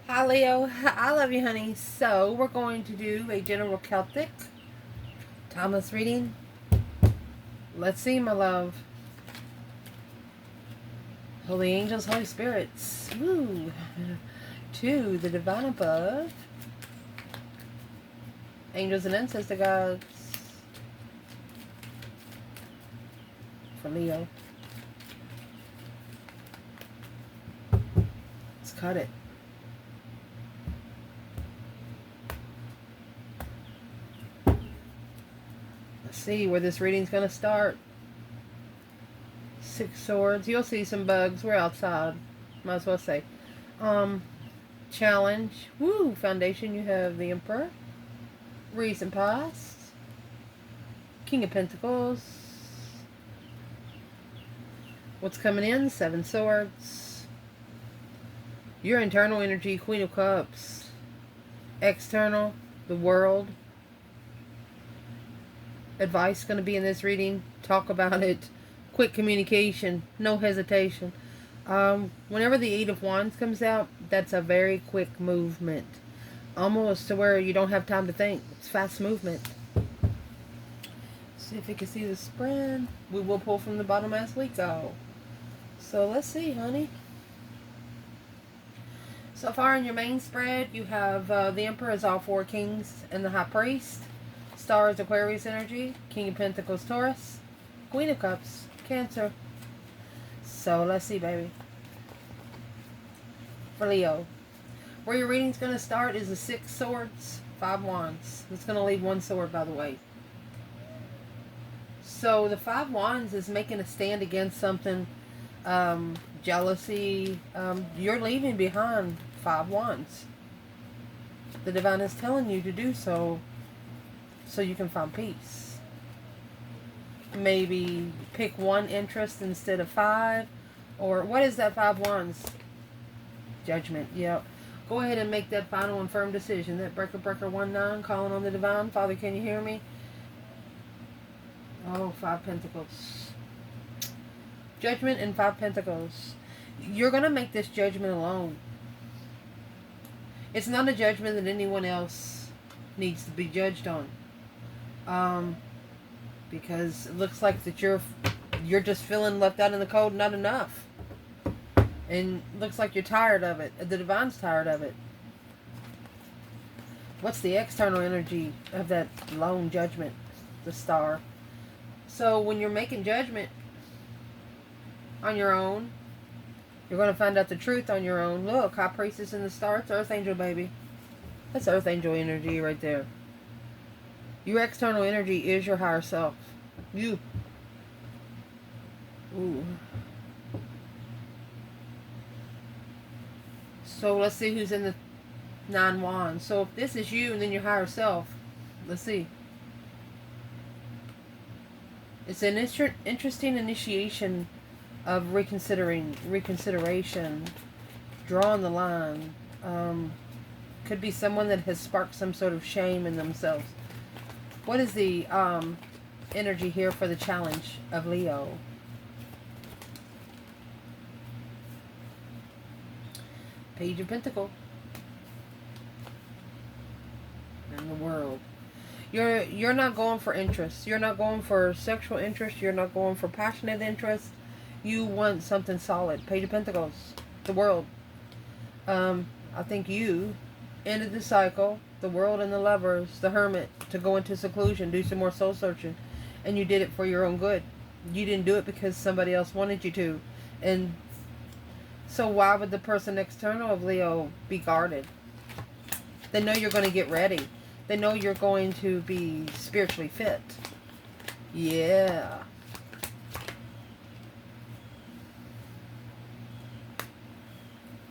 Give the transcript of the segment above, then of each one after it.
Hi Leo, I love you honey. So we're going to do a general Celtic timeless reading. Let's see my love. Holy angels, Holy spirits. Woo. To the divine above. Angels and ancestor gods. For Leo. Let's cut it. Let's see where this reading's going to start. Six swords. You'll see some bugs. We're outside. Might as well say. Challenge. Woo. Foundation. You have the Emperor. Recent past. King of Pentacles. What's coming in? Seven swords. Your internal energy. Queen of Cups. External. The world. Advice going to be in this reading. Talk about it. Quick communication. No hesitation. Whenever the Eight of Wands comes out, that's a very quick movement. Almost to where you don't have time to think. It's fast movement. See if you can see the spread. We will pull from the bottom as we go. So let's see, honey. So far in your main spread, you have the Emperor is all four kings and the High Priest. Star is Aquarius energy. King of Pentacles, Taurus. Queen of Cups, Cancer. So let's see, baby. For Leo, where your reading's going to start is the Six Swords, Five Wands. It's going to leave one sword, by the way. So the Five Wands is making a stand against something. Jealousy. You're leaving behind Five Wands. The Divine is telling you to do so you can find peace. Maybe pick one interest instead of five. Or what is that Five Wands? Judgment. Yep. Go ahead and make that final and firm decision. That breaker 19 calling on the Divine. Father, can you hear me? Oh, Five Pentacles. Judgment and Five Pentacles. You're going to make this judgment alone. It's not a judgment that anyone else needs to be judged on. Because it looks like that you're just feeling left out in the cold, not enough. And it looks like you're tired of it. The Divine's tired of it. What's the external energy of that lone judgment? The Star. So when you're making judgment on your own, you're going to find out the truth on your own. Look, High Priestess in the Star. It's Earth Angel, baby. That's Earth Angel energy right there. Your external energy is your higher self. You. Ooh. So let's see who's in the Nine Wands. So if this is you and then your higher self, let's see. It's an interesting initiation of reconsideration, drawing the line. Could be someone that has sparked some sort of shame in themselves. What is the energy here for the challenge of Leo? Page of Pentacles. And the World. You're not going for interest. You're not going for sexual interest. You're not going for passionate interest. You want something solid. Page of Pentacles. The World. I think you ended the cycle. The World and the Lovers. The Hermit. To go into seclusion. Do some more soul searching. And you did it for your own good. You didn't do it because somebody else wanted you to. And so why would the person external of Leo be guarded? They know you're going to get ready. They know you're going to be spiritually fit. Yeah.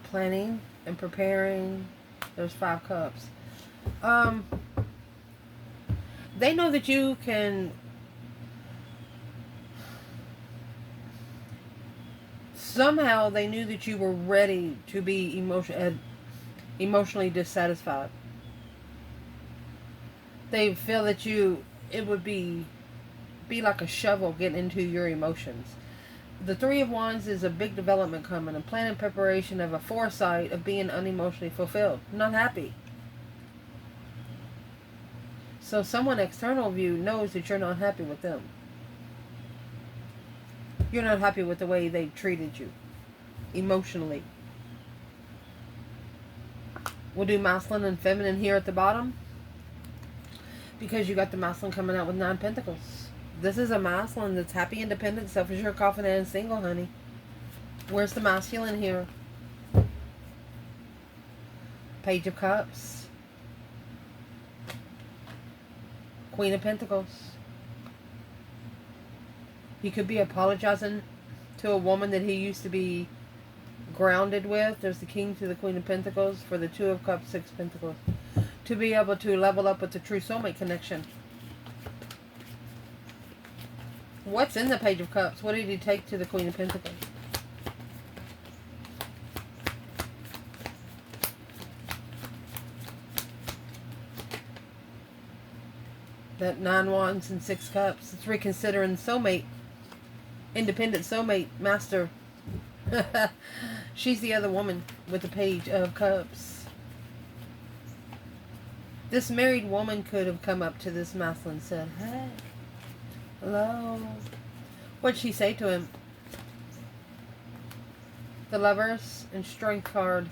Planning and preparing. There's Five Cups. They know that you can... Somehow they knew that you were ready to be emotionally dissatisfied. They feel that it would be like a shovel getting into your emotions. The Three of Wands is a big development coming, a plan and preparation of a foresight of being unemotionally fulfilled. Not happy. So someone external of you knows that you're not happy with them. You're not happy with the way they treated you emotionally. We'll do masculine and feminine here at the bottom, because you got the masculine coming out with 9 pentacles. This is a masculine that's happy, independent, self-assured, confident, and single, honey. Where's the masculine here? Page of Cups. Queen of Pentacles. He could be apologizing to a woman that he used to be grounded with. There's the King to the Queen of Pentacles for the 2 of Cups, 6 Pentacles. To be able to level up with the true soulmate connection. What's in the Page of Cups? What did he take to the Queen of Pentacles? That 9 Wands and 6 Cups. It's reconsidering soulmate. Independent soulmate master. She's the other woman with the Page of Cups. This married woman could have come up to this masculine and said, hey, hello. What'd she say to him? The Lovers and Strength card.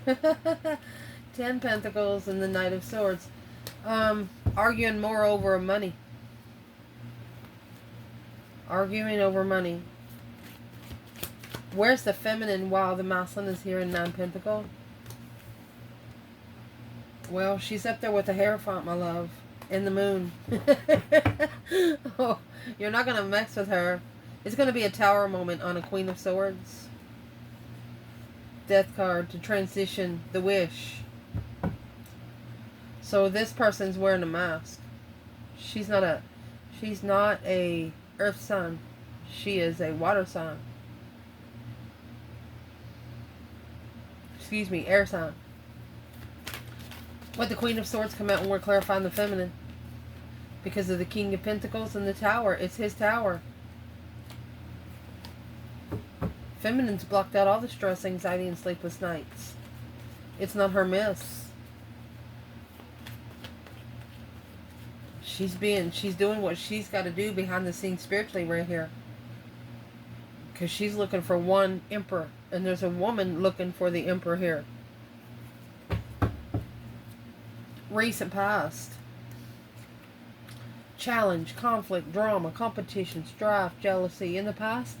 10 Pentacles and the Knight of Swords. Arguing more over money. Arguing over money. Where's the feminine while the masculine is here in 9 Pentacles? Well, she's up there with the Hierophant, my love. And the Moon. Oh, you're not going to mess with her. It's going to be a Tower moment on a Queen of Swords. Death card to transition the wish. So this person's wearing a mask. She's not a earth sign. She is a water sign. Excuse me, air sign. What the Queen of Swords come out when we're clarifying the feminine. Because of the King of Pentacles and the Tower. It's his tower. Feminine's blocked out all the stress, anxiety, and sleepless nights. It's not her miss. She's doing what she's got to do behind the scenes spiritually right here. Because she's looking for one emperor. And there's a woman looking for the emperor here. Recent past. Challenge, conflict, drama, competition, strife, jealousy. In the past,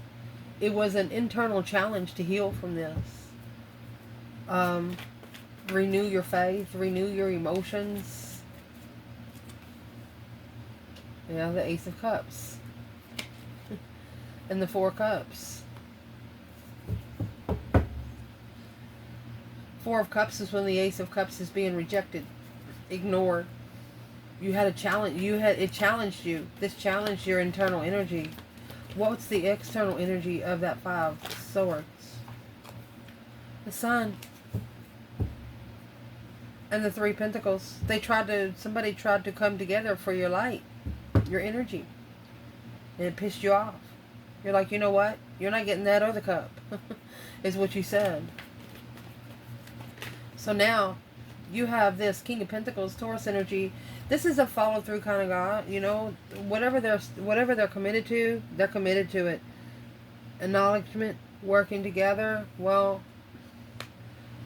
it was an internal challenge to heal from this. Renew your faith, renew your emotions. Yeah, the Ace of Cups. And the 4 Cups. 4 of Cups is when the Ace of Cups is being rejected, ignored. You had a challenge. It challenged you. This challenged your internal energy. What's the external energy of that 5 Swords? The Sun. And the 3 Pentacles. Somebody tried to come together for your light, your energy. And it pissed you off. You're like, you know what? You're not getting that other cup. Is what you said. So now, you have this King of Pentacles, Taurus energy. This is a follow-through kind of guy. You know, whatever they're committed to, they're committed to it. Acknowledgement, working together. Well,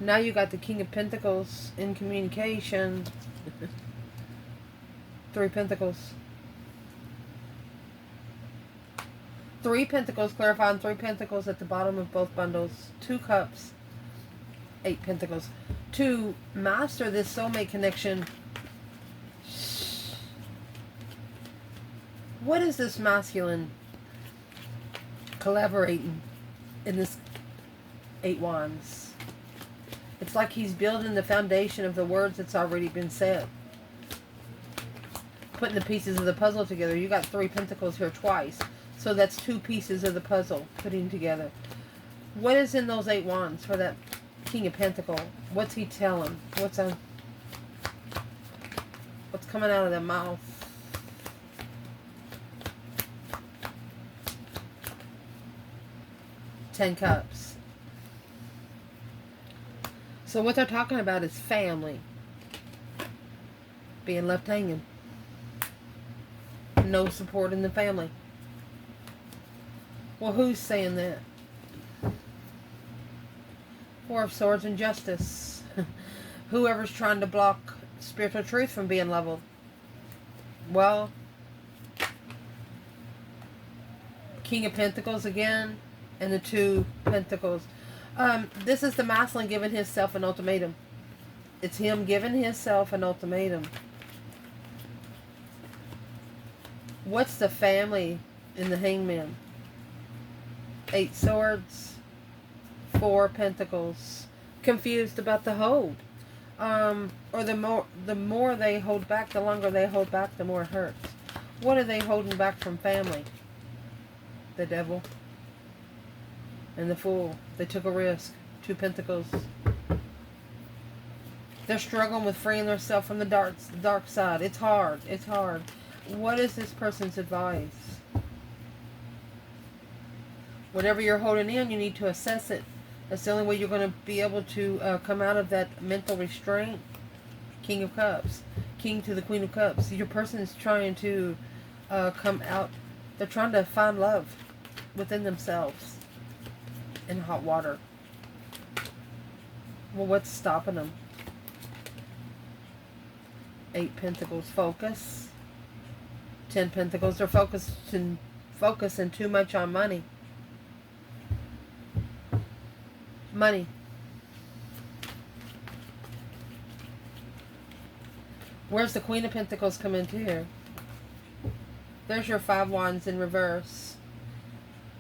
now you got the King of Pentacles in communication. 3 Pentacles. 3 Pentacles, clarifying 3 Pentacles at the bottom of both bundles. 2 Cups. 8 Pentacles. To master this soulmate connection. What is this masculine collaborating in this 8 Wands? It's like he's building the foundation of the words that's already been said. Putting the pieces of the puzzle together. You got 3 Pentacles here twice. So that's 2 pieces of the puzzle putting together. What is in those 8 Wands for that King of Pentacles? What's he telling? What's coming out of their mouth? 10 Cups. So what they're talking about is family. Being left hanging. No support in the family. Well, who's saying that? Four of Swords and Justice. Whoever's trying to block spiritual truth from being leveled. Well, King of Pentacles again, and the Two Pentacles. This is the masculine giving himself an ultimatum. It's him giving himself an ultimatum. What's the family in the Hangman? 8 Swords, 4 Pentacles. Confused about the hold. Or the more they hold back, the longer they hold back, the more it hurts. What are they holding back from family? The Devil and the Fool. They took a risk. 2 Pentacles. They're struggling with freeing themselves from the dark side. It's hard. It's hard. What is this person's advice? Whatever you're holding in, you need to assess it. That's the only way you're going to be able to come out of that mental restraint. King of Cups. King to the Queen of Cups. Your person is trying to come out. They're trying to find love within themselves. In hot water. Well, what's stopping them? 8 Pentacles. Focus. 10 Pentacles. They're focusing too much on money. Money. Where's the Queen of Pentacles come into here? There's your 5 Wands in reverse.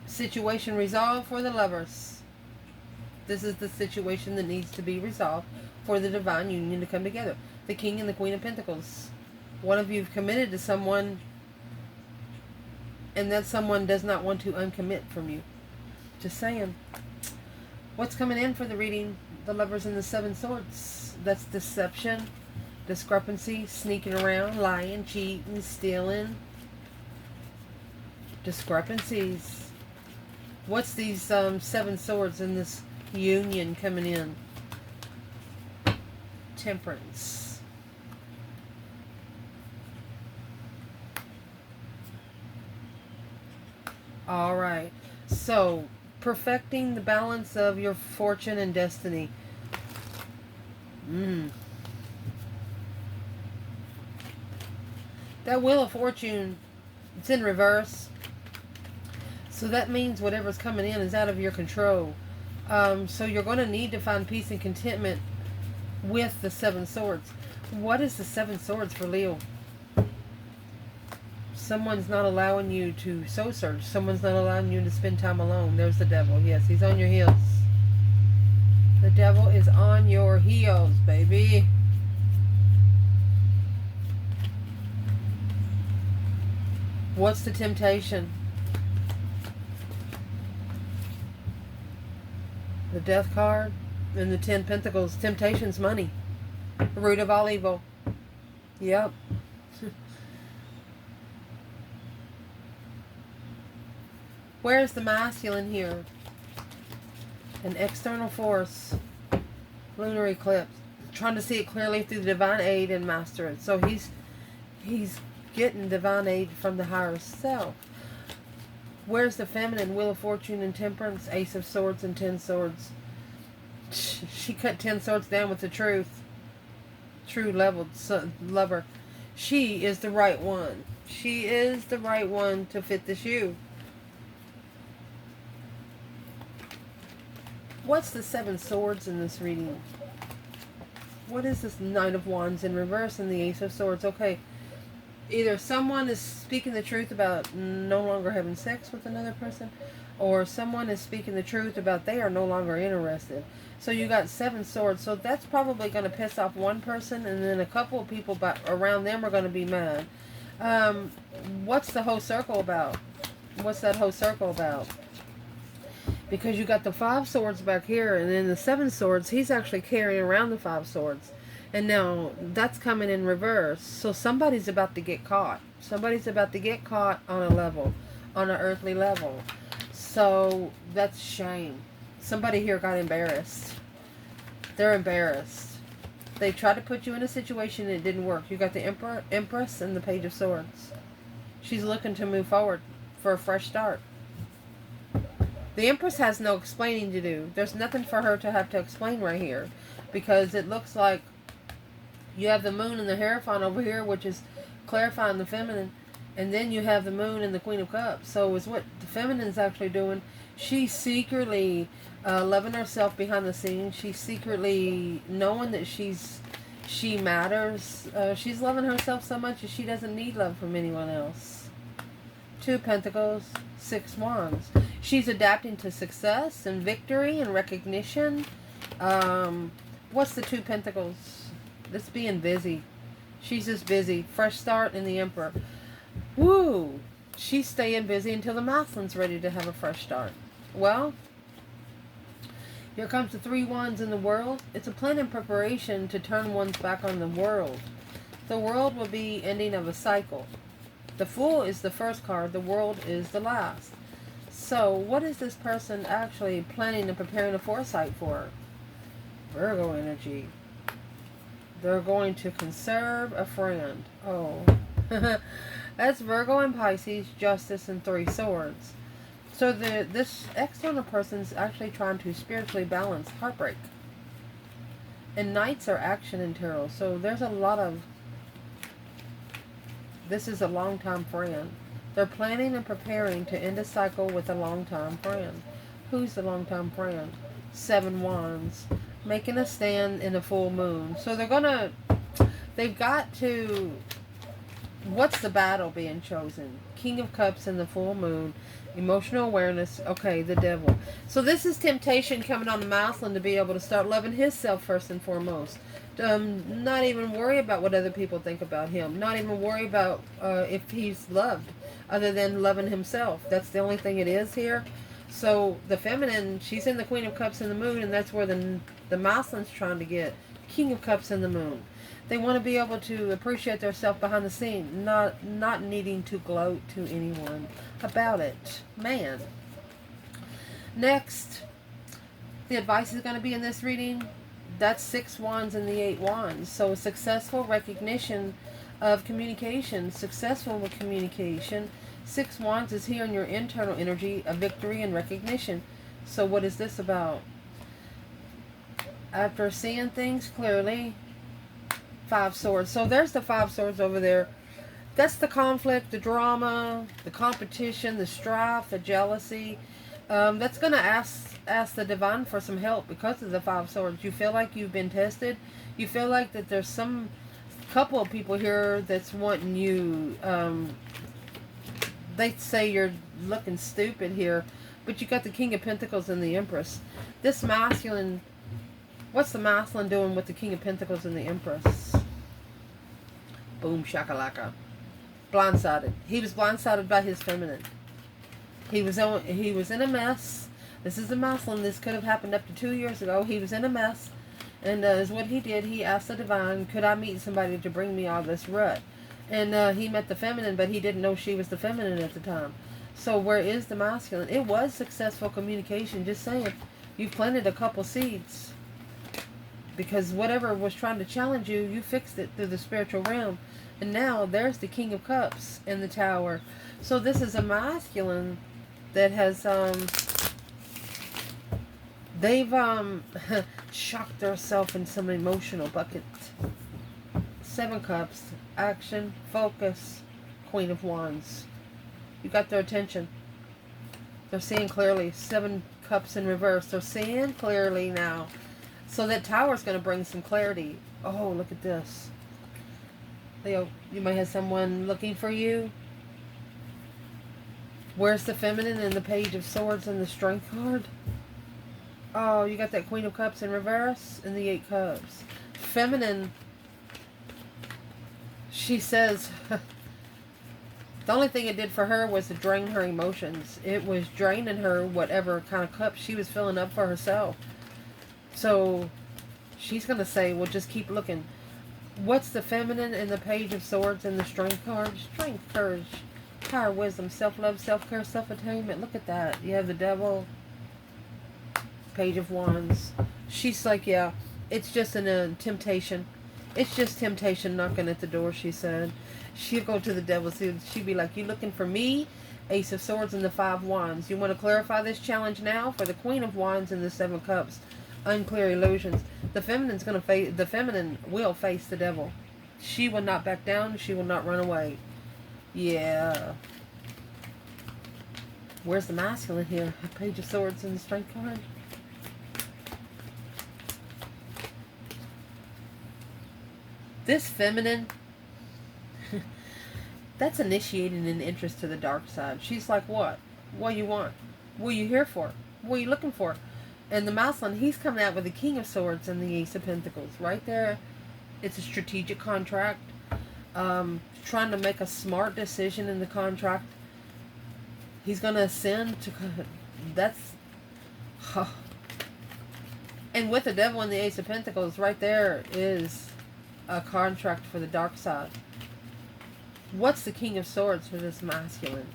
Situation resolved for the lovers. This is the situation that needs to be resolved for the divine union to come together. The King and the Queen of Pentacles. One of you have committed to someone, and that someone does not want to uncommit from you. Just saying. What's coming in for the reading? The Lovers and the 7 Swords. That's deception, discrepancy, sneaking around, lying, cheating, stealing. Discrepancies. What's these 7 Swords in this union coming in? Temperance. All right. So, perfecting the balance of your fortune and destiny. That Wheel of Fortune, it's in reverse. So that means whatever's coming in is out of your control. So you're going to need to find peace and contentment with the 7 Swords. What is the 7 Swords for Leo? Someone's not allowing you to soul search. Someone's not allowing you to spend time alone. There's the Devil. Yes, he's on your heels. The Devil is on your heels, baby. What's the temptation? The Death card and the 10 Pentacles. Temptation's money. The root of all evil. Yep. Where's the masculine here? An external force. Lunar eclipse. Trying to see it clearly through the divine aid and master it. So he's getting divine aid from the higher self. Where's the feminine? Wheel of Fortune and Temperance. Ace of Swords and 10 Swords. She cut 10 swords down with the truth. True leveled lover. She is the right one. She is the right one to fit the shoe. What's the 7 Swords in this reading? What is this Knight of Wands in reverse and the Ace of Swords? Okay. Either someone is speaking the truth about no longer having sex with another person, or someone is speaking the truth about they are no longer interested. So you got 7 Swords. So that's probably going to piss off one person, and then a couple of people around them are going to be mad. What's the whole circle about? What's that whole circle about? Because you got the 5 Swords back here, and then the 7 Swords, he's actually carrying around the 5 Swords. And now that's coming in reverse. So somebody's about to get caught. Somebody's about to get caught on a level, on an earthly level. So that's shame. Somebody here got embarrassed. They're embarrassed. They tried to put you in a situation and it didn't work. You got the Empress and the Page of Swords. She's looking to move forward for a fresh start. The Empress has no explaining to do. There's nothing for her to have to explain right here. Because it looks like you have the Moon and the Hierophant over here, which is clarifying the feminine. And then you have the Moon and the Queen of Cups. So is what the feminine is actually doing. She's secretly loving herself behind the scenes. She's secretly knowing that she matters. She's loving herself so much that she doesn't need love from anyone else. 2 Pentacles, 6 Wands. She's adapting to success and victory and recognition. What's the 2 Pentacles? It's being busy. She's just busy. Fresh start in the Emperor. Woo! She's staying busy until the masculine's ready to have a fresh start. Well, here comes the 3 Wands in the World. It's a plan in preparation to turn one's back on the world. The world will be ending of a cycle. The Fool is the first card. The World is the last. So, what is this person actually planning and preparing a foresight for? Virgo energy. They're going to conserve a friend. Oh. That's Virgo and Pisces, Justice, and 3 Swords. So this external person is actually trying to spiritually balance heartbreak. And Knights are action in tarot. So there's a lot of... This is a long-time friend. They're planning and preparing to end a cycle with a long-time friend. Who's the long-time friend? 7 Wands. Making a stand in a full moon. So they're gonna... They've got to... What's the battle being chosen? King of Cups and the full moon. Emotional awareness. Okay, the Devil. So this is temptation coming on the masculine to be able to start loving himself first and foremost. Not even worry about what other people think about him. Not even worry about if he's loved, other than loving himself. That's the only thing it is here. So the feminine, she's in the Queen of Cups and the moon, and that's where the masculine's trying to get. King of Cups and the moon. They want to be able to appreciate themselves behind the scene, not needing to gloat to anyone about it. Man. Next, the advice is going to be in this reading. That's 6 Wands and the 8 Wands. So successful recognition of communication, successful with communication. 6 Wands is here in your internal energy of victory and recognition. So what is this about? After seeing things clearly, 5 Swords. So there's the 5 Swords over there. That's the conflict, the drama, the competition, the strife, the jealousy. That's going to ask the divine for some help because of the 5 Swords. You feel like you've been tested. You feel like that there's some couple of people here that's wanting you. They say you're looking stupid here, but you got the King of Pentacles and the Empress. This masculine... What's the masculine doing with the King of Pentacles and the Empress? Boom, shakalaka. Blindsided. He was blindsided by his feminine. He was in a mess. This is the masculine. This could have happened up to 2 years ago. He was in a mess. And is what he did. He asked the divine, could I meet somebody to bring me out of this rut? And he met the feminine, but he didn't know she was the feminine at the time. So where is the masculine? It was successful communication. Just saying. You've planted a couple seeds. Because whatever was trying to challenge you, you fixed it through the spiritual realm. And now there's the King of Cups in the Tower. So this is a masculine that has, they've shocked themselves in some emotional buckets. 7 Cups, action, focus, Queen of Wands. You got their attention. They're seeing clearly. 7 Cups in reverse. They're seeing clearly now. So that Tower is going to bring some clarity. Oh, look at this. Leo, you might have someone looking for you. Where's the feminine and the Page of Swords and the Strength card? Oh, you got that Queen of Cups in reverse and the 8 Cups. Feminine, she says, the only thing it did for her was to drain her emotions. It was draining her whatever kind of cup she was filling up for herself. So she's going to say, well, just keep looking. What's the feminine and the Page of Swords and the Strength card? Strength, courage. Higher wisdom, self-love, self-care, self-attainment. Look at that. You have the devil. Page of Wands. She's like, yeah, it's just a temptation. It's just temptation knocking at the door, she said. She'll go to the devil. She'd be like, you looking for me? Ace of Swords and the Five Wands. You want to clarify this challenge now? For the Queen of Wands and the Seven Cups. Unclear illusions. The feminine will face the devil. She will not back down. She will not run away. Yeah. Where's the masculine here? Page of Swords and the Strength card. This feminine, that's initiating an interest to the dark side. She's like, what? What you want? What are you here for? What are you looking for? And the masculine, he's coming out with the King of Swords and the Ace of Pentacles. Right there, it's a strategic contract. Trying to make a smart decision in the contract. He's going to ascend to... That's... Huh. And with the devil and the Ace of Pentacles, right there is a contract for the dark side. What's the King of Swords for this masculine?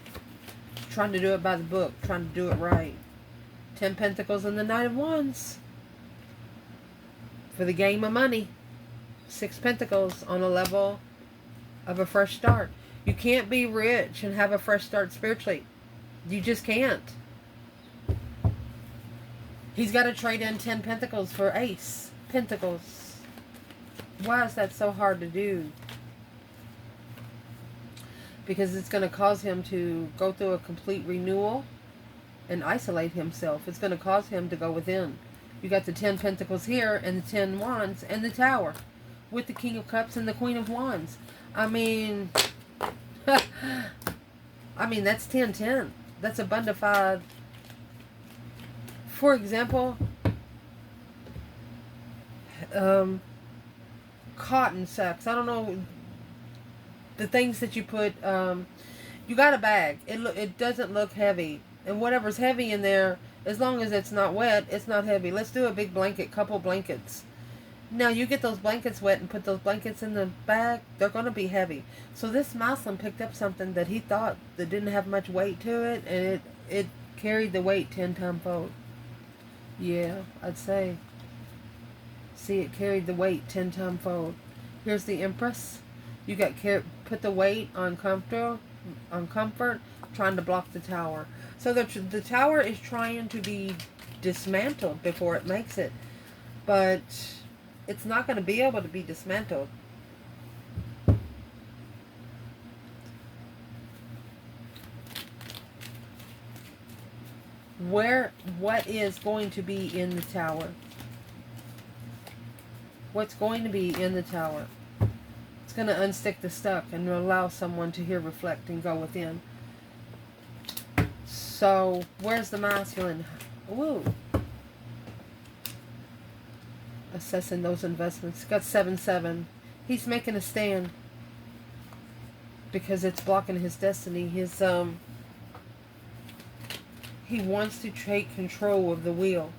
Trying to do it by the book. Trying to do it right. 10 Pentacles and the Knight of Wands. For the game of money. 6 Pentacles on a level of a fresh start. You can't be rich and have a fresh start spiritually. You just can't. He's got to trade in 10 Pentacles for Ace Pentacles. Why is that so hard to do? Because it's going to cause him to go through a complete renewal and isolate himself. It's going to cause him to go within. You got the 10 Pentacles here and the 10 Wands and the Tower with the King of Cups and the Queen of Wands. I mean, that's 10-10. That's a bundified. For example, cotton sacks. I don't know, the things that you put. You got a bag. It doesn't look heavy, and whatever's heavy in there, as long as it's not wet, it's not heavy. Let's do a big blanket, couple blankets. Now you get those blankets wet and put those blankets in the bag, they're going to be heavy. So this Muslim picked up something that he thought that didn't have much weight to it, and it carried the weight 10 times fold. Yeah, I'd say. See, it carried the weight 10 times fold. Here's the Empress. You got put the weight on comfort, trying to block the Tower. So the Tower is trying to be dismantled before it makes it. But it's not going to be able to be dismantled. What is going to be in the Tower? What's going to be in the Tower? It's going to unstick the stuck and allow someone to hear, reflect, and go within. So, where's the masculine? Woo. Assessing those investments. Got 7-7. He's making a stand because it's blocking his destiny. He wants to take control of the wheel,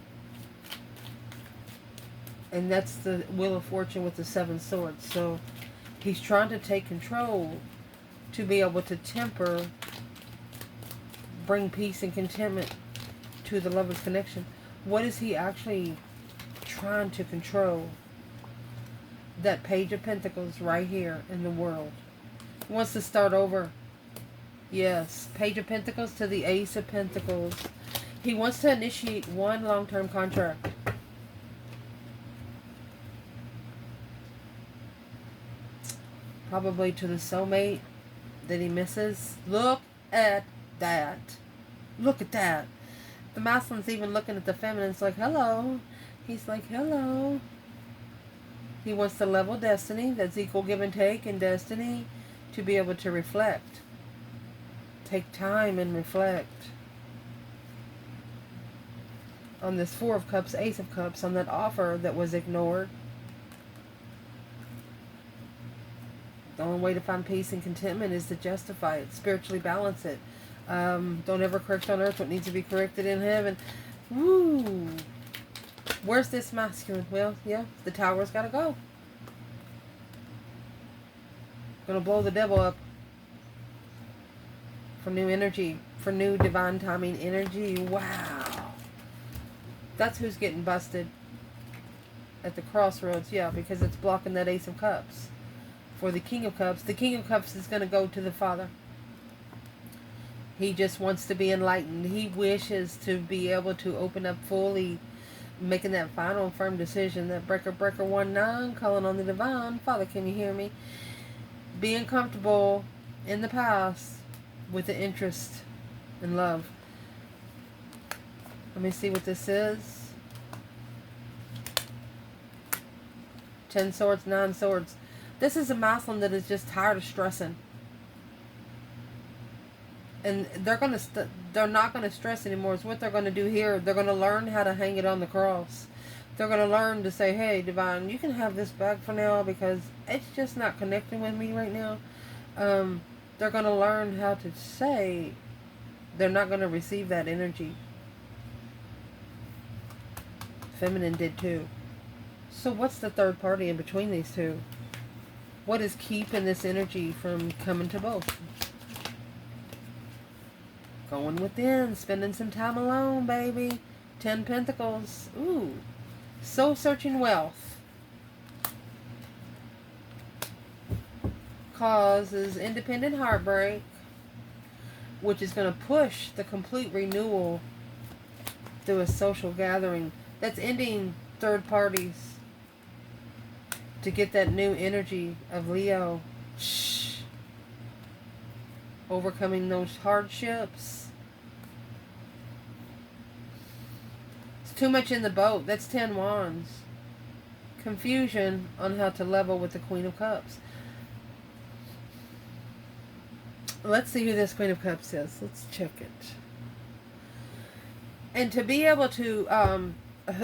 and that's the Wheel of Fortune with the 7 swords. So he's trying to take control to be able to temper, bring peace and contentment to the lover's connection. What is he actually trying to control? That Page of Pentacles right here in the world. He wants to start over. Yes, Page of Pentacles to the Ace of Pentacles. He wants to initiate one long-term contract. Probably to the soulmate that he misses. Look at that. Look at that. The masculine's even looking at the feminine. It's like, hello. He's like, hello. He wants to level destiny. That's equal give and take in destiny. To be able to reflect. Take time and reflect. On this 4 of Cups, Ace of Cups. On that offer that was ignored. The only way to find peace and contentment is to justify it. Spiritually balance it. Don't ever correct on earth what needs to be corrected in heaven. Woo! Where's this masculine? Well, yeah, the Tower's got to go. Gonna blow the devil up. for new energy, for new divine timing energy. Wow. That's who's getting busted at the crossroads. Yeah, because it's blocking that Ace of Cups. For the King of Cups, the King of Cups is going to go to the Father. He just wants to be enlightened. He wishes to be able to open up fully, making that final and firm decision. That breaker 1-9, calling on the divine. Father, can you hear me? Being comfortable in the past with the interest and love. Let me see what this is. 10 swords, 9 swords. This is a masculine that is just tired of stressing. And they're not gonna stress anymore. It's what they're gonna do here. They're gonna learn how to hang it on the cross. They're gonna learn to say, "Hey, divine, you can have this back for now because it's just not connecting with me right now." They're gonna learn how to say they're not gonna receive that energy. Feminine did too. So what's the third party in between these two? What is keeping this energy from coming to both? Going within, spending some time alone, baby. 10 Pentacles. Ooh. Soul searching wealth. Causes independent heartbreak, which is going to push the complete renewal through a social gathering. That's ending third parties to get that new energy of Leo. Shh. Overcoming those hardships. It's too much in the boat. That's 10 Wands. Confusion on how to level with the Queen of Cups. Let's see who this Queen of Cups is. Let's check it. And to be able to,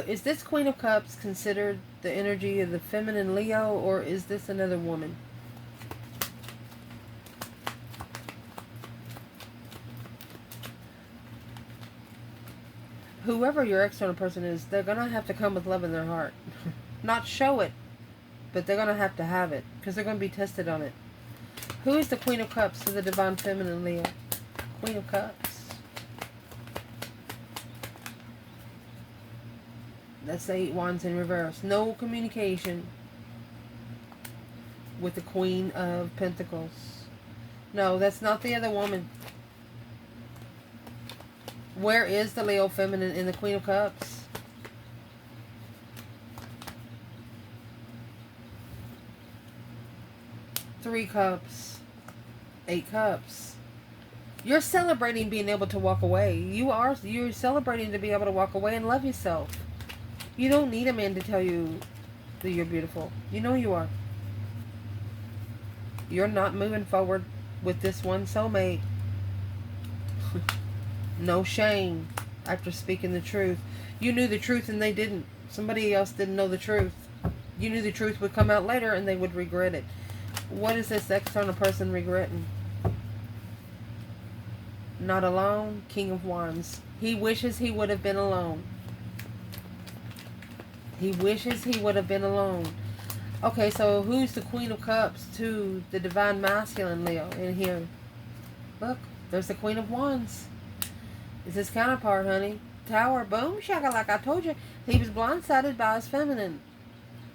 is this Queen of Cups considered the energy of the feminine Leo, or is this another woman? Whoever your external person is, they're going to have to come with love in their heart. Not show it, but they're going to have it, because they're going to be tested on it. Who is the Queen of Cups to the divine feminine Leo? Queen of Cups. That's the 8 Wands in reverse. No communication with the Queen of Pentacles. No, that's not the other woman. Where is the Leo feminine in the Queen of Cups? Three Cups. 8 Cups. You're celebrating being able to walk away. You're celebrating to be able to walk away and love yourself. You don't need a man to tell you that you're beautiful. You know you are. You're not moving forward with this one soulmate. No shame after speaking the truth. You knew the truth and they didn't. Somebody else didn't know the truth. You knew the truth would come out later and they would regret it. What is this external person regretting? Not alone. King of Wands. He wishes he would have been alone. He wishes he would have been alone. Okay, so who's the Queen of Cups to the divine masculine Leo in here? Look, there's the Queen of Wands. It's his counterpart, honey. Tower, boom, shaka, like I told you. He was blindsided by his feminine.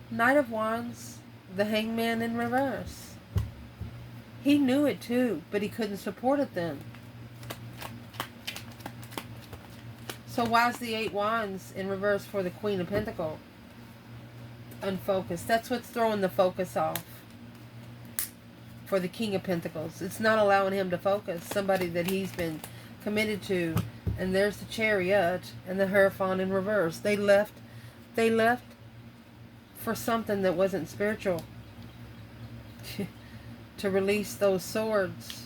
Knight of Wands, the Hangman in reverse. He knew it too, but he couldn't support it then. So why is the 8 Wands in reverse for the Queen of Pentacles? Unfocused. That's what's throwing the focus off for the King of Pentacles. It's not allowing him to focus. Somebody that he's been committed to. And there's the Chariot and the Hierophant in reverse. They left for something that wasn't spiritual. To release those swords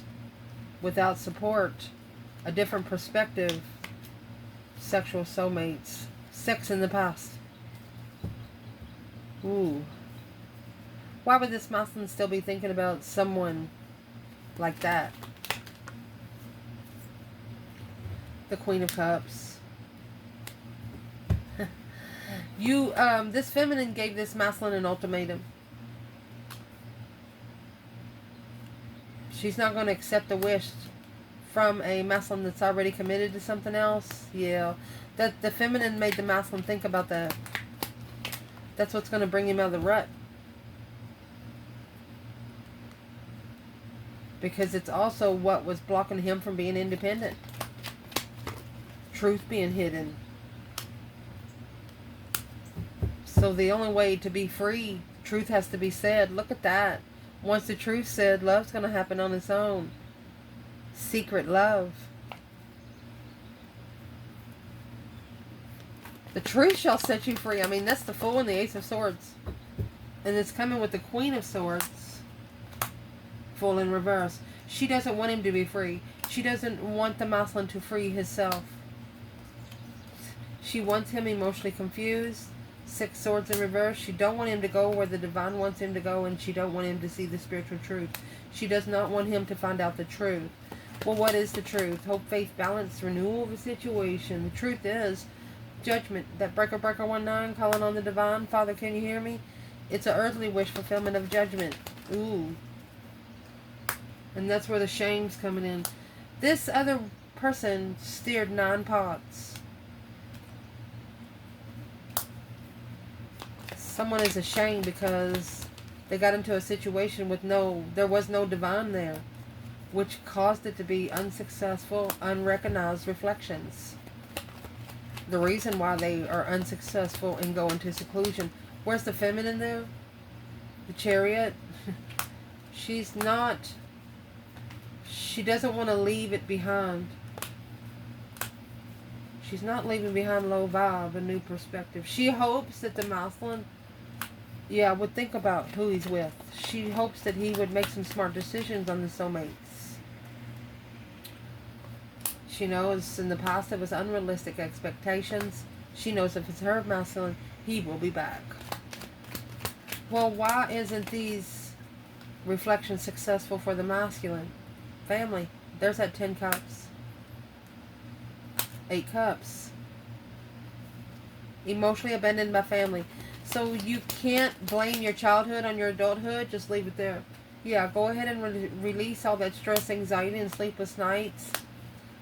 without support. A different perspective. Sexual soulmates. Sex in the past. Ooh. Why would this masculine still be thinking about someone like that? The Queen of Cups. This feminine gave this masculine an ultimatum. She's not going to accept the wish from a masculine that's already committed to something else. Yeah. That the feminine made the masculine think about that. That's what's going to bring him out of the rut. Because it's also what was blocking him from being independent. Truth being hidden. So the only way to be free, truth has to be said. Look at that. Once the truth said, love's going to happen on its own. Secret love. The truth shall set you free. I mean, that's the Fool and the Ace of Swords. And it's coming with the Queen of Swords. Fool in reverse. She doesn't want him to be free. She doesn't want the masculine to free himself. She wants him emotionally confused. 6 swords in reverse. She don't want him to go where the divine wants him to go, and she don't want him to see the spiritual truth. She does not want him to find out the truth. Well, what is the truth? Hope, faith, balance, renewal of a situation. The truth is judgment. That breaker 19 calling on the divine. Father, can you hear me? It's an earthly wish fulfillment of judgment. Ooh. And that's where the shame's coming in. This other person steered 9 pots. Someone is ashamed because they got into a situation with there was no divine there, which caused it to be unsuccessful, unrecognized reflections. The reason why they are unsuccessful and go into seclusion. Where's the feminine there? The Chariot. She's not. She doesn't want to leave it behind. She's not leaving behind low vibe, a new perspective. She hopes that the masculine, would think about who he's with. She hopes that he would make some smart decisions on the soulmates. She knows in the past it was unrealistic expectations. She knows if it's her masculine, he will be back. Well, why isn't these reflections successful for the masculine? Family. There's that 10 cups. 8 cups. Emotionally abandoned by family. So you can't blame your childhood on your adulthood. Just leave it there. Yeah, go ahead and release all that stress, anxiety, and sleepless nights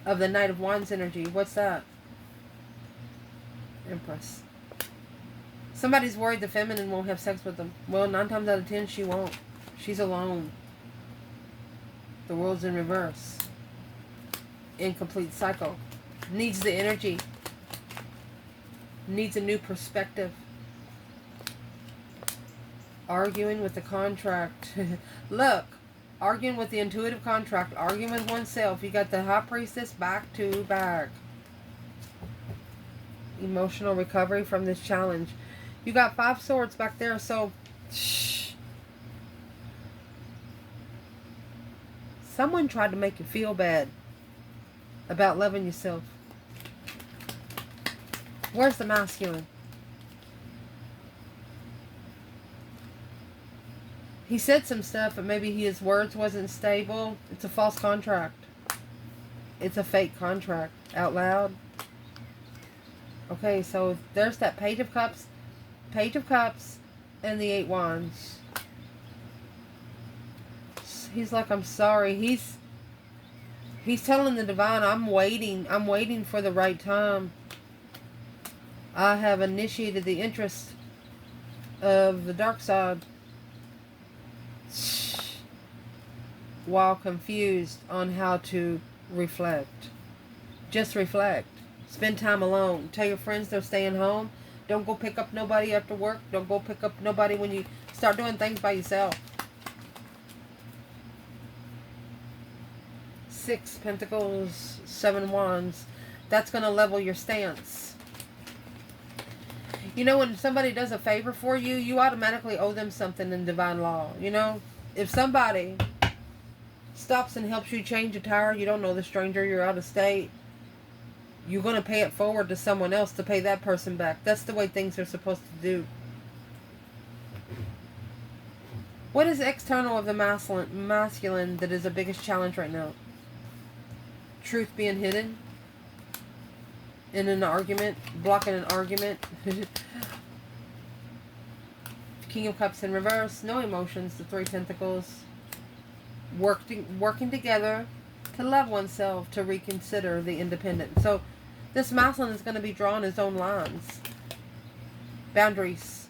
of the Knight of Wands energy. What's that? Empress. Somebody's worried the feminine won't have sex with them. Well, 9 times out of 10, she won't. She's alone. The world's in reverse. Incomplete cycle. Needs the energy. Needs a new perspective. Arguing with the contract. Look. Arguing with the intuitive contract. Arguing with oneself. You got the High Priestess back to back. Emotional recovery from this challenge. You got 5 swords back there, so shh. Someone tried to make you feel bad about loving yourself. Where's the masculine? He said some stuff, but maybe his words wasn't stable. It's a false contract. It's a fake contract. Out loud. Okay, so there's that Page of Cups, and the 8 Wands. He's like, I'm sorry. He's telling the divine, I'm waiting for the right time. I have initiated the interest of the dark side. While confused on how to reflect. Just reflect. Spend time alone. Tell your friends they're staying home. Don't go pick up nobody after work. Don't go pick up nobody when you start doing things by yourself. 6 Pentacles, 7 Wands. That's going to level your stance. You know, when somebody does a favor for you, you automatically owe them something in divine law. You know, if somebody stops and helps you change a tire, you don't know the stranger, you're out of state, you're going to pay it forward to someone else to pay that person back. That's the way things are supposed to do. What is external of the masculine that is the biggest challenge right now? Truth being hidden in an argument, blocking an argument. King of Cups in reverse, no emotions, the 3 Pentacles. Working together To love oneself, to reconsider the independent. So this masculine is going to be drawing his own lines, boundaries.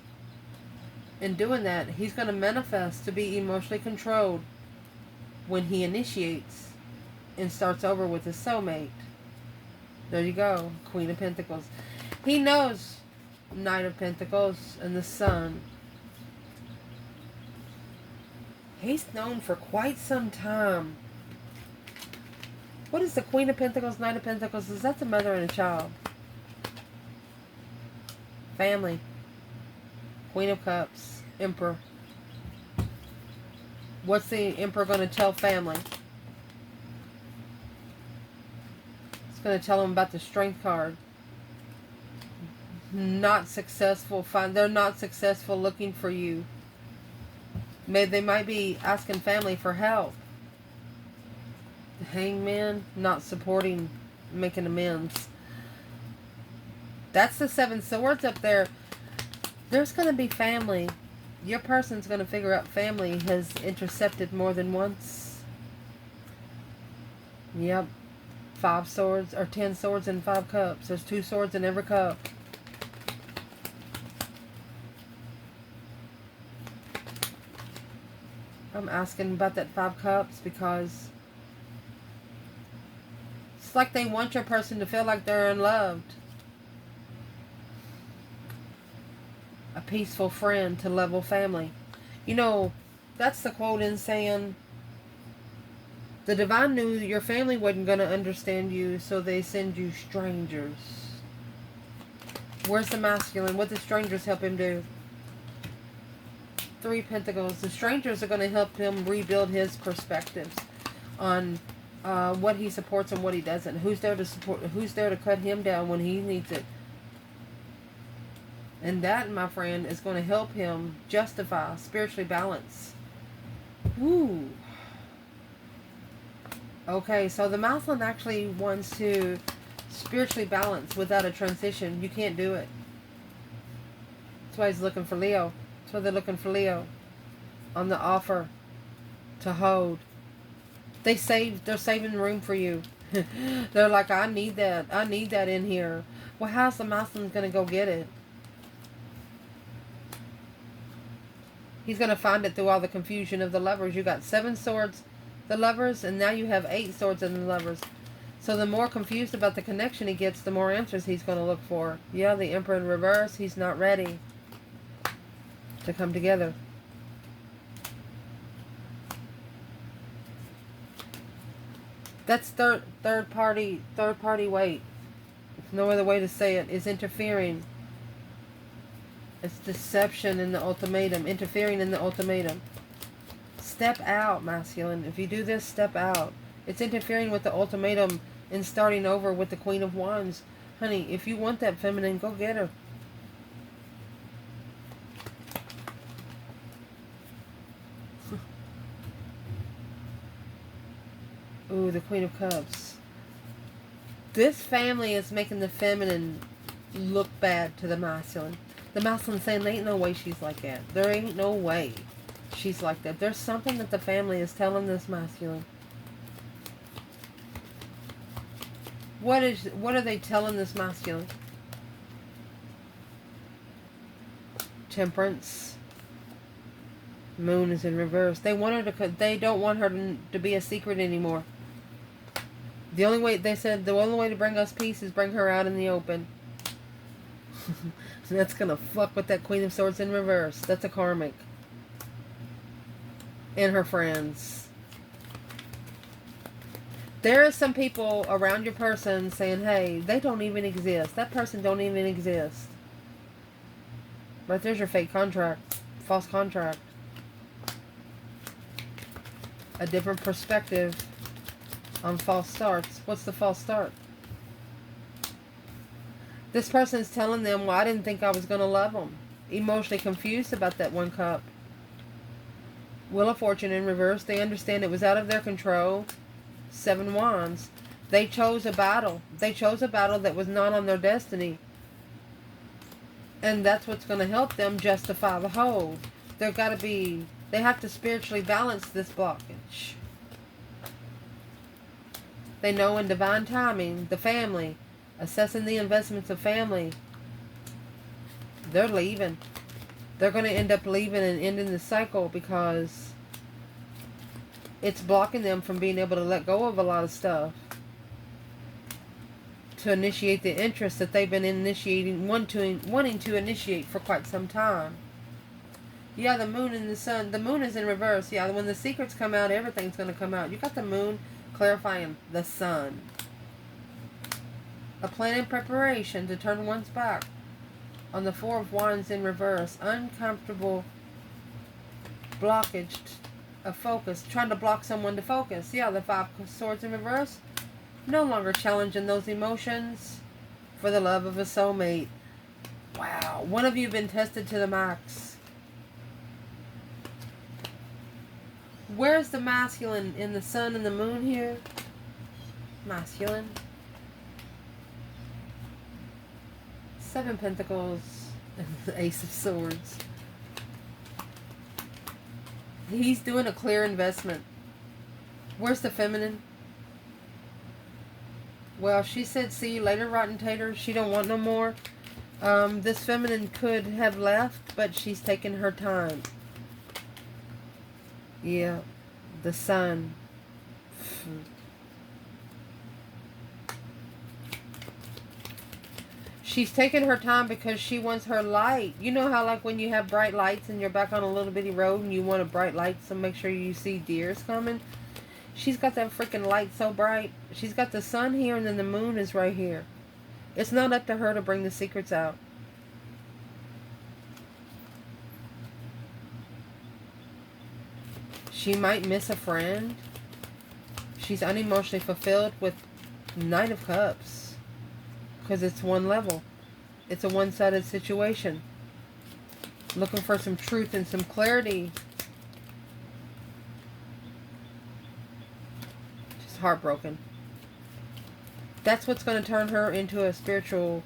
In doing that, he's going to manifest to be emotionally controlled when he initiates and starts over with his soulmate. There you go, Queen of Pentacles. He knows Knight of Pentacles and the Sun. He's known for quite some time. What is the Queen of Pentacles, Knight of Pentacles? Is that the mother and a child? Family. Queen of Cups. Emperor. What's the Emperor going to tell family? It's going to tell them about the Strength card. Not successful. They're not successful looking for you. They might be asking family for help. The Hangman, not supporting, making amends. That's the Seven Swords up there. There's going to be family. Your person's going to figure out family has intercepted more than once. Yep. 5 swords, or 10 swords and 5 cups. There's 2 swords in every cup. I'm asking about that 5 cups because it's like they want your person to feel like they're unloved. A peaceful friend to level family. You know, that's the quote in saying, the divine knew your family wasn't going to understand you, so they send you strangers. Where's the masculine? What did strangers help him do? 3 Pentacles. The strangers are going to help him rebuild his perspectives on what he supports and what he doesn't. Who's there to support? Who's there to cut him down when he needs it? And that, my friend, is going to help him justify, spiritually balance. Woo. Okay, so the masculine actually wants to spiritually balance without a transition. You can't do it. That's why he's looking for Leo. That's why they're looking for Leo on the offer to hold. They're saving room for you. They're like, I need that. I need that in here. Well, how's the masculine going to go get it? He's going to find it through all the confusion of the lovers. You got 7 swords, the lovers, and now you have 8 swords in the lovers. So the more confused about the connection he gets, the more answers he's going to look for. Yeah, the Emperor in reverse. He's not ready to come together. That's third party weight. No other way to say it. Is interfering. It's deception in the ultimatum. Interfering in the ultimatum. Step out, masculine. If you do this, step out. It's interfering with the ultimatum and starting over with the Queen of Wands. Honey, if you want that feminine, go get her. Ooh, the Queen of Cups. This family is making the feminine look bad to the masculine. The masculine saying, there ain't no way she's like that. There ain't no way she's like that. There's something that the family is telling this masculine. What are they telling this masculine? Temperance. Moon is in reverse. They want her to. They don't want her to be a secret anymore. The only way, they said, the only way to bring us peace is bring her out in the open. So that's gonna fuck with that Queen of Swords in reverse. That's a karmic. And her friends. There are some people around your person saying, hey, they don't even exist. That person don't even exist. Right there's your fake contract. False contract. A different perspective on false starts. What's the false start? This person's telling them, well, I didn't think I was going to love them. Emotionally confused about that 1 cup. Wheel of Fortune in reverse. They understand it was out of their control. 7 Wands. They chose a battle. They chose a battle that was not on their destiny. And that's what's going to help them justify the hold. They have to spiritually balance this blockage. They know in divine timing, the family, assessing the investments of family, they're leaving. They're going to end up leaving and ending the cycle because it's blocking them from being able to let go of a lot of stuff. To initiate the interest that they've been initiating, wanting to initiate for quite some time. Yeah, the moon and the sun. The moon is in reverse. Yeah, when the secrets come out, everything's going to come out. You got the moon clarifying the sun. A plan in preparation to turn one's back on the Four of Wands in reverse. Uncomfortable blockage of focus. Trying to block someone to focus. Yeah, the Five of Swords in reverse. No longer challenging those emotions for the love of a soulmate. Wow. One of you been tested to the max. Where's the masculine in the sun and the moon here? Masculine. Seven Pentacles and the Ace of Swords. He's doing a clear investment. Where's the feminine? Well, she said, see you later, rotten tater. She don't want no more. This feminine could have left, but she's taking her time. Yeah. The sun. She's taking her time because she wants her light. You know how like when you have bright lights and you're back on a little bitty road and you want a bright light, so make sure you see deers coming? She's got that freaking light so bright. She's got the sun here and then the moon is right here. It's not up to her to bring the secrets out. She might miss a friend. She's unemotionally fulfilled with Knight of Cups. Because it's one level. It's a one-sided situation. Looking for some truth and some clarity. Heartbroken. That's what's going to turn her into a spiritual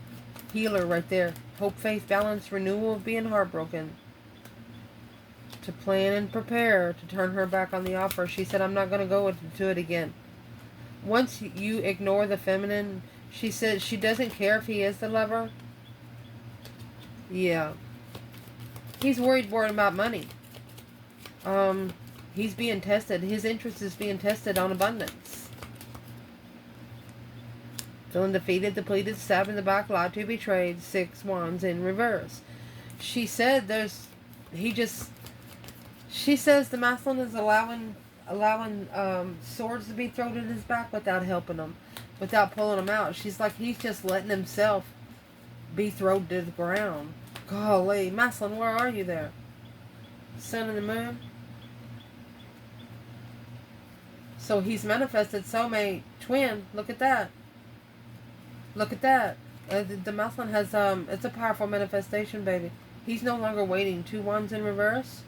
healer right there. Hope, faith, balance, renewal of being heartbroken. To plan and prepare to turn her back on the offer. She said, I'm not going to go to it again. Once you ignore the feminine, she said she doesn't care if he is the lover. Yeah. He's worried more about money. He's being tested. His interest is being tested on abundance. Feeling defeated, depleted, stabbed in the back, lied to, betrayed. 6 Wands in reverse. She said she says the masculine is allowing swords to be thrown in his back without helping him, without pulling him out. She's like, he's just letting himself be thrown to the ground. Golly, masculine, where are you there? Sun and the moon. So he's manifested soulmate twin. Look at that. Look at that. The masculine has, it's a powerful manifestation, baby. He's no longer waiting. 2 Wands in reverse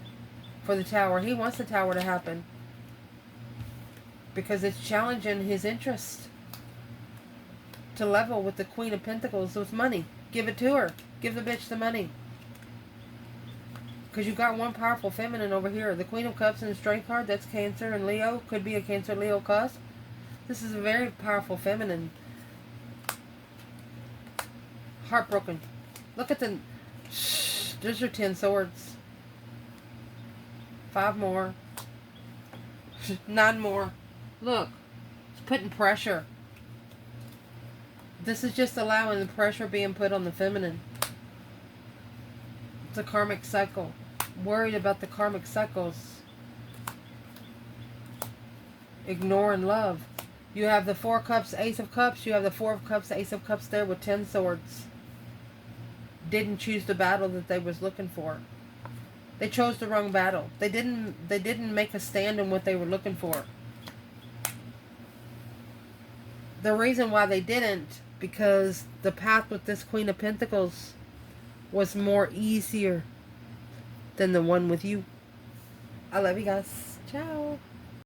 for the Tower. He wants the Tower to happen. Because it's challenging his interest to level with the Queen of Pentacles with money. Give it to her. Give the bitch the money. Because you've got one powerful feminine over here. The Queen of Cups and the Strength card. That's Cancer and Leo. Could be a Cancer-Leo cusp. This is a very powerful feminine. Heartbroken. Look at the... Shh, there's your 10 swords. 5 more. 9 more. Look. It's putting pressure. This is just allowing the pressure being put on the feminine. It's a karmic cycle. Worried about the karmic cycles. Ignoring love. You have the 4 cups, Ace of Cups. You have the 4 of Cups, Ace of Cups there with 10 swords. Didn't choose the battle that they was looking for. They chose the wrong battle. They didn't make a stand in what they were looking for. The reason why they didn't, because the path with this Queen of Pentacles was more easier than the one with you. I love you guys. Ciao.